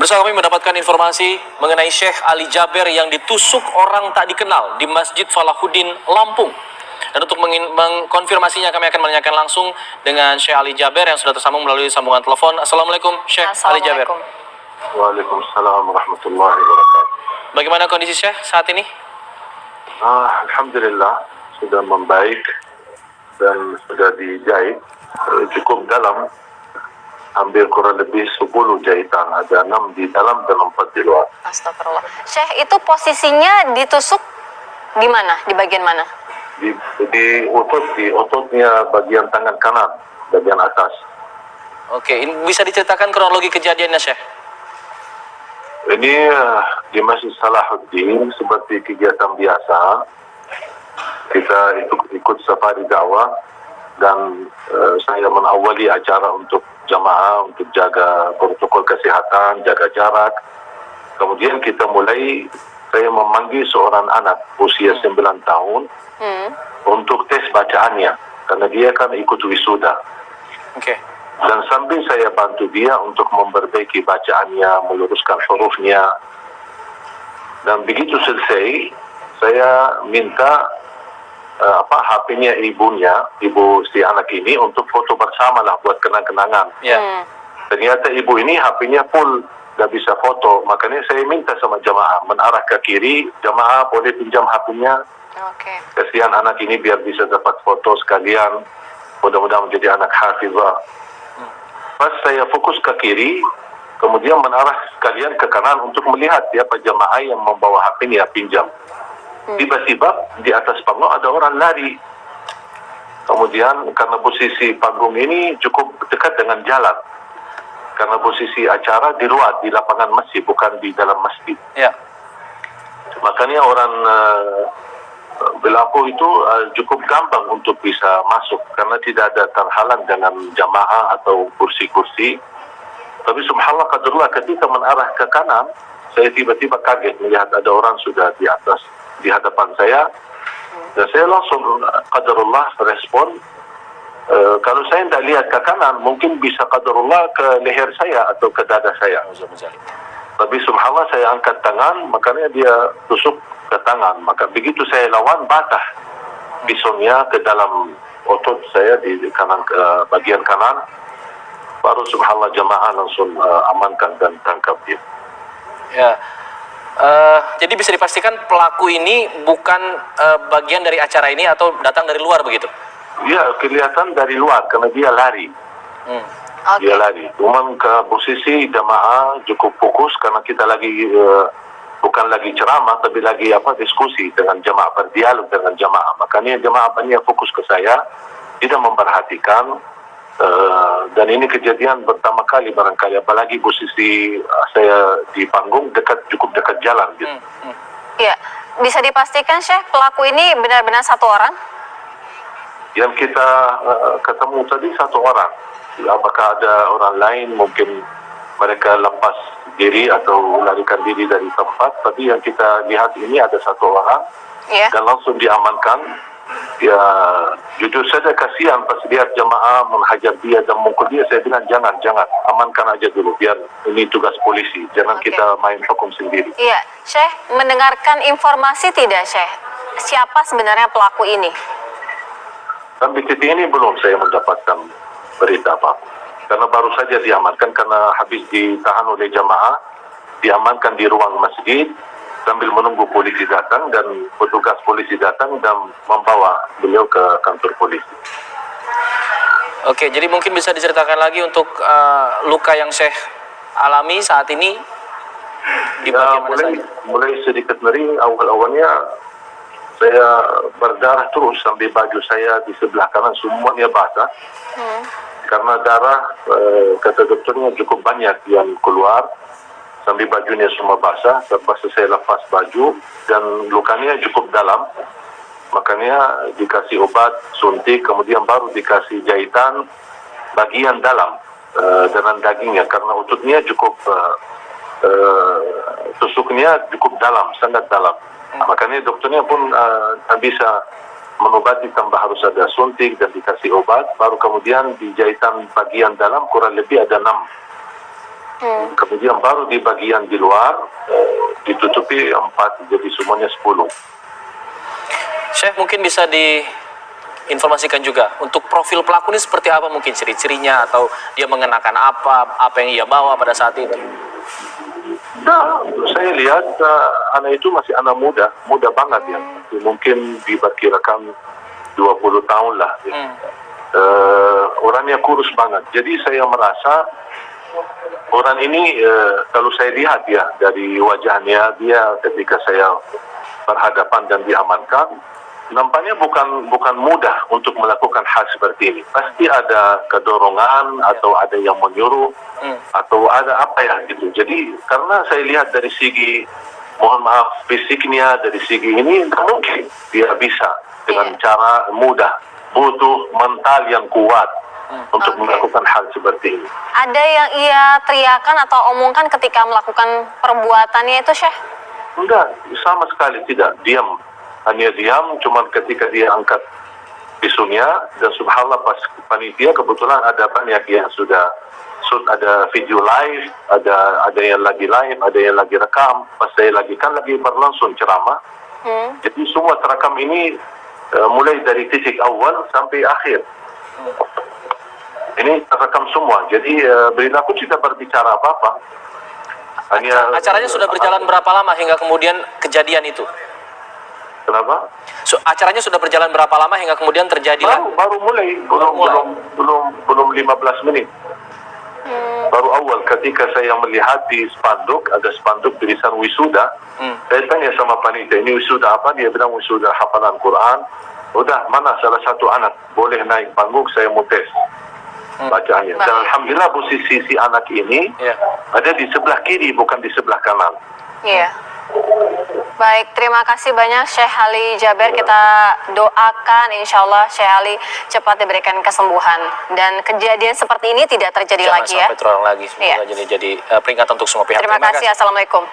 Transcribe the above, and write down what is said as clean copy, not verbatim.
Bersama kami mendapatkan informasi mengenai Syekh Ali Jaber yang ditusuk orang tak dikenal di Masjid Falahuddin, Lampung. Dan untuk mengkonfirmasinya kami akan menanyakan langsung dengan Syekh Ali Jaber yang sudah tersambung melalui sambungan telepon. Assalamualaikum Syekh Ali Jaber. Waalaikumsalam warahmatullahi wabarakatuh. Bagaimana kondisi Syekh saat ini? Alhamdulillah sudah membaik dan sudah dijahit cukup dalam, hampir kurang lebih 10 jahitan, ada 6 di dalam dan 4 di luar. Astagfirullah. Syekh, itu posisinya ditusuk di mana? Di bagian mana? Di ototnya bagian tangan kanan, bagian atas. Oke, ini bisa diceritakan kronologi kejadiannya Syekh? Ini di Masjid Salahuddin seperti kegiatan biasa. Kita ikut safari dakwah dan saya mengawali acara untuk jamaah untuk jaga protokol kesehatan, jaga jarak. Kemudian kita mulai, saya memanggil seorang anak usia 9 tahun untuk tes bacaannya karena dia kan ikut wisuda. Oke. Dan sambil saya bantu dia untuk memperbaiki bacaannya, meluruskan hurufnya. Dan begitu selesai, saya minta HP-nya ibu si anak ini untuk foto bersama lah buat kenang-kenangan. Ternyata ibu ini HP-nya full, gak bisa foto. Makanya saya minta sama jamaah menarah ke kiri, jamaah boleh pinjam HP-nya. Kasihan anak ini biar bisa dapat foto sekalian. Mudah-mudahan menjadi anak hafizah. Pas saya fokus ke kiri, kemudian menarah sekalian ke kanan untuk melihat siapa jamaah yang membawa HP-nya pinjam. Tiba-tiba di atas panggung ada orang lari. Kemudian karena posisi panggung ini cukup dekat dengan jalan, karena posisi acara di luar, di lapangan masjid, bukan di dalam masjid. Makanya orang Belapo itu cukup gampang untuk bisa masuk karena tidak ada terhalang dengan jamaah atau kursi-kursi. Tapi subhanallah qadarullah, ketika menarah ke kanan, saya tiba-tiba kaget melihat ada orang sudah di atas, di hadapan saya. Dan saya langsung qadarullah respon, kalau saya tidak lihat ke kanan mungkin bisa qadarullah ke leher saya atau ke dada saya. Tapi subhanallah saya angkat tangan, makanya dia tusuk ke tangan. Maka begitu saya lawan, batah pisaunya ke dalam otot saya di kanan, bagian kanan. Baru subhanallah jamaah langsung amankan dan tangkap dia. Jadi bisa dipastikan pelaku ini bukan bagian dari acara ini atau datang dari luar begitu? Iya, kelihatan dari luar karena dia lari. Dia lari. Cuman ke posisi jamaah cukup fokus karena kita lagi bukan lagi ceramah tapi lagi diskusi dengan jamaah, berdialog dengan jamaah. Makanya jamaah banyak fokus ke saya, tidak memperhatikan. Dan ini kejadian pertama kali barangkali, apalagi posisi saya di panggung cukup dekat jalan gitu. Iya, bisa dipastikan Syekh pelaku ini benar-benar satu orang? Yang kita ketemu tadi satu orang. Apakah ada orang lain, mungkin mereka lepas diri atau larikan diri dari tempat, tapi yang kita lihat ini ada satu orang dan langsung diamankan. Ya jujur saja kasihan pas lihat jamaah menghajar dia dan mukul dia, saya bilang jangan, amankan aja dulu, biar ini tugas polisi, jangan kita main hukum sendiri. Iya, Syekh mendengarkan informasi tidak Syekh? Siapa sebenarnya pelaku ini? Sampai titik ini belum saya mendapatkan berita apa, karena baru saja diamankan karena habis ditahan oleh jamaah, diamankan di ruang masjid sambil menunggu polisi datang, dan petugas polisi datang dan membawa beliau ke kantor polisi. Oke, jadi mungkin bisa diceritakan lagi untuk luka yang Syekh alami saat ini di bagian mana saja? Mulai sedikit nyeri, awal-awalnya saya berdarah terus sampai baju saya di sebelah kanan semuanya basah. Karena darah, kata dokternya cukup banyak yang keluar, sampai bajunya semua basah. Lepas saya lepas baju dan lukanya cukup dalam, makanya dikasih obat suntik, kemudian baru dikasih jahitan bagian dalam dengan dagingnya, karena ototnya cukup tusuknya cukup dalam, sangat dalam. Makanya dokternya pun tak bisa mengobati tanpa harus ada suntik dan dikasih obat. Baru kemudian di jahitan bagian dalam kurang lebih ada 6 Kemudian baru di bagian di luar ditutupi 4, jadi semuanya 10. Syekh, mungkin bisa diinformasikan juga untuk profil pelaku ini seperti apa, mungkin ciri-cirinya atau dia mengenakan apa yang ia bawa pada saat itu. Nah, saya lihat anak itu masih anak muda banget ya. Mungkin diperkirakan 20 tahun lah. Ya. Orangnya kurus banget. Jadi saya merasa orang ini kalau saya lihat ya dari wajahnya dia ketika saya berhadapan dan diamankan, nampaknya bukan mudah untuk melakukan hal seperti ini. Pasti ada kedorongan atau ada yang menyuruh atau ada apa ya gitu. Jadi karena saya lihat dari segi, mohon maaf, fisiknya, dari segi ini mungkin dia bisa dengan cara mudah. Butuh mental yang kuat untuk melakukan hal seperti ini. Ada yang ia teriakan atau omongkan ketika melakukan perbuatannya itu, Syekh? Enggak, sama sekali tidak. Diam. Hanya diam, cuman ketika dia angkat pisunya, dan subhanallah pas panitia kebetulan ada banyak yang sudah ada video live, ada yang lagi live, ada yang lagi rekam. Pas saya lagi berlangsung ceramah. Jadi semua terekam ini mulai dari titik awal sampai akhir. Ini terekam semua. Jadi beliau tidak berbicara apa-apa. Acaranya sudah berjalan berapa lama hingga kemudian kejadian itu? Kenapa? Acaranya sudah berjalan berapa lama hingga kemudian terjadi? Baru mulai, belum 15 menit. Baru awal ketika saya melihat di spanduk, ada spanduk tulisan wisuda. Saya tanya sama panitia, ini wisuda apa? Dia bilang wisuda hafalan Quran. Udah, mana salah satu anak boleh naik panggung, saya mau tes bacaannya. Dan alhamdulillah posisi si anak ini ada di sebelah kiri, bukan di sebelah kanan. Iya. Baik, terima kasih banyak Syekh Ali Jaber. Kita doakan insya Allah Syekh Ali cepat diberikan kesembuhan dan kejadian seperti ini tidak terjadi lagi ya. Jangan sampai terulang lagi. Semoga jadi peringatan untuk semua pihak. Terima kasih. Assalamualaikum.